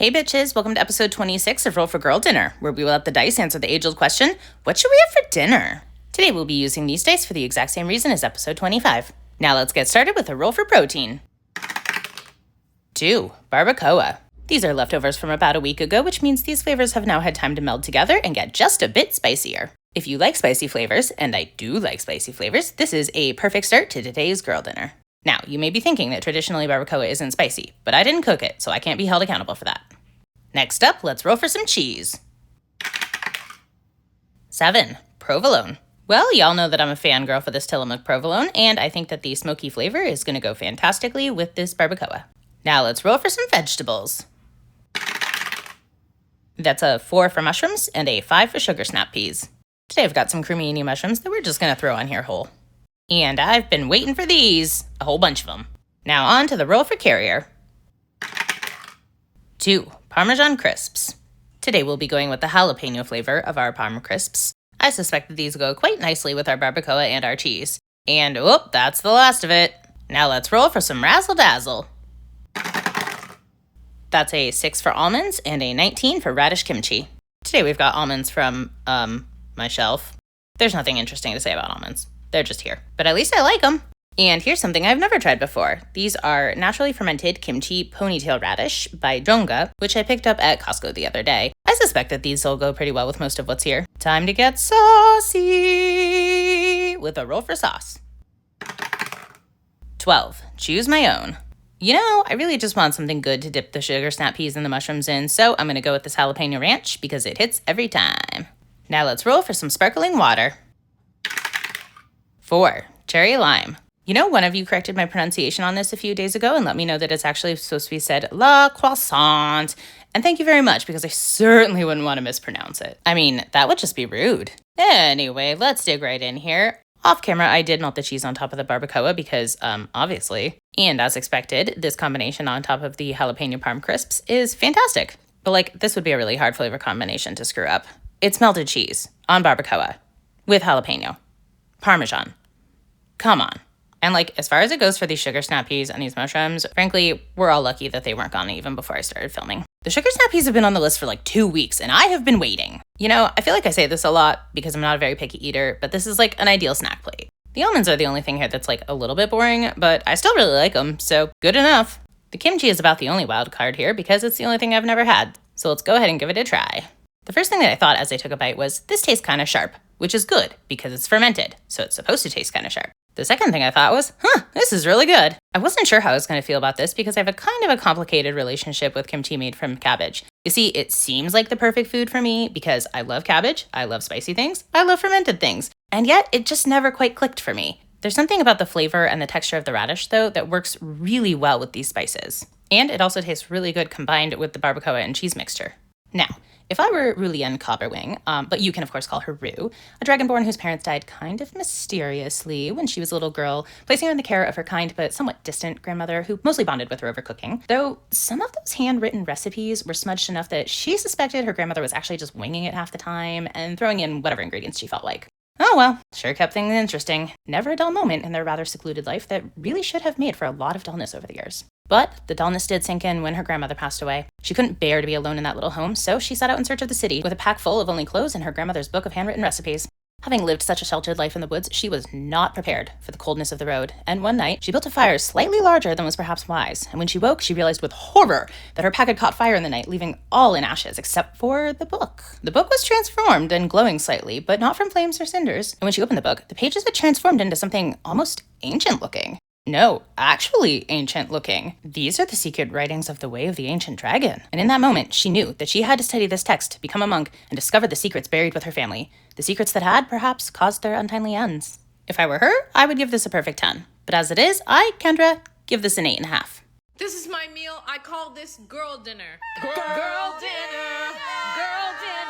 Hey bitches, welcome to episode 26 of Roll for Girl Dinner, where we will let the dice answer the age-old question, what should we have for dinner? Today we'll be using these dice for the exact same reason as episode 25. Now let's get started with a roll for protein. 2. Barbacoa. These are leftovers from about a week ago, which means these flavors have now had time to meld together and get just a bit spicier. If you like spicy flavors, and I do like spicy flavors, this is a perfect start to today's girl dinner. Now, you may be thinking that traditionally barbacoa isn't spicy, but I didn't cook it, so I can't be held accountable for that. Next up, let's roll for some cheese. 7. Provolone. Well, y'all know that I'm a fangirl for this Tillamook provolone, and I think that the smoky flavor is going to go fantastically with this barbacoa. Now let's roll for some vegetables. That's a 4 for mushrooms and a 5 for sugar snap peas. Today I've got some cremini mushrooms that we're just going to throw on here whole. And I've been waiting for these, a whole bunch of them. Now on to the roll for carrier. 2. Parmesan crisps. Today we'll be going with the jalapeno flavor of our Parm crisps. I suspect that these go quite nicely with our barbacoa and our cheese. And whoop, that's the last of it. Now let's roll for some Razzle Dazzle. That's a 6 for almonds and a 19 for radish kimchi. Today we've got almonds from, my shelf. There's nothing interesting to say about almonds. They're just here. But at least I like them. And here's something I've never tried before. These are naturally fermented kimchi ponytail radish by Jonga, which I picked up at Costco the other day. I suspect that these will go pretty well with most of what's here. Time to get saucy with a roll for sauce. 12. Choose my own. You know, I really just want something good to dip the sugar snap peas and the mushrooms in, so I'm going to go with this jalapeno ranch because it hits every time. Now let's roll for some sparkling water. 4. Cherry lime. You know, one of you corrected my pronunciation on this a few days ago and let me know that it's actually supposed to be said la croissant. And thank you very much, because I certainly wouldn't want to mispronounce it. I mean, that would just be rude. Anyway, let's dig right in here. Off camera, I did melt the cheese on top of the barbacoa because, obviously. And as expected, this combination on top of the jalapeno parm crisps is fantastic. But this would be a really hard flavor combination to screw up. It's melted cheese on barbacoa with jalapeno. Parmesan. Come on. And as far as it goes for these sugar snap peas and these mushrooms, frankly, we're all lucky that they weren't gone even before I started filming. The sugar snap peas have been on the list for 2 weeks, and I have been waiting. You know, I feel like I say this a lot because I'm not a very picky eater, but this is an ideal snack plate. The almonds are the only thing here that's a little bit boring, but I still really like them, so good enough. The kimchi is about the only wild card here because it's the only thing I've never had, so let's go ahead and give it a try. The first thing that I thought as I took a bite was, this tastes kind of sharp, which is good because it's fermented, so it's supposed to taste kind of sharp. The second thing I thought was, this is really good. I wasn't sure how I was going to feel about this because I have a kind of a complicated relationship with kimchi made from cabbage. You see, it seems like the perfect food for me because I love cabbage, I love spicy things, I love fermented things, and yet it just never quite clicked for me. There's something about the flavor and the texture of the radish, though, that works really well with these spices. And it also tastes really good combined with the barbacoa and cheese mixture. Now, if I were Rulian Copperwing, but you can of course call her Rue, a dragonborn whose parents died kind of mysteriously when she was a little girl, placing her in the care of her kind but somewhat distant grandmother who mostly bonded with her over cooking. Though some of those handwritten recipes were smudged enough that she suspected her grandmother was actually just winging it half the time and throwing in whatever ingredients she felt like. Oh well, sure kept things interesting. Never a dull moment in their rather secluded life that really should have made for a lot of dullness over the years. But the dullness did sink in when her grandmother passed away. She couldn't bear to be alone in that little home, so she set out in search of the city with a pack full of only clothes and her grandmother's book of handwritten recipes. Having lived such a sheltered life in the woods, she was not prepared for the coldness of the road, and one night she built a fire slightly larger than was perhaps wise, and when she woke, she realized with horror that her pack had caught fire in the night, leaving all in ashes except for the book. The book was transformed and glowing slightly, but not from flames or cinders, and when she opened the book, the pages had transformed into something almost ancient-looking. No, actually ancient-looking. These are the secret writings of the Way of the Ancient Dragon. And in that moment, she knew that she had to study this text, become a monk, and discover the secrets buried with her family. The secrets that had, perhaps, caused their untimely ends. If I were her, I would give this a perfect 10. But as it is, I, Kendra, give this an 8.5. This is my meal. I call this girl dinner. Girl dinner. Girl dinner.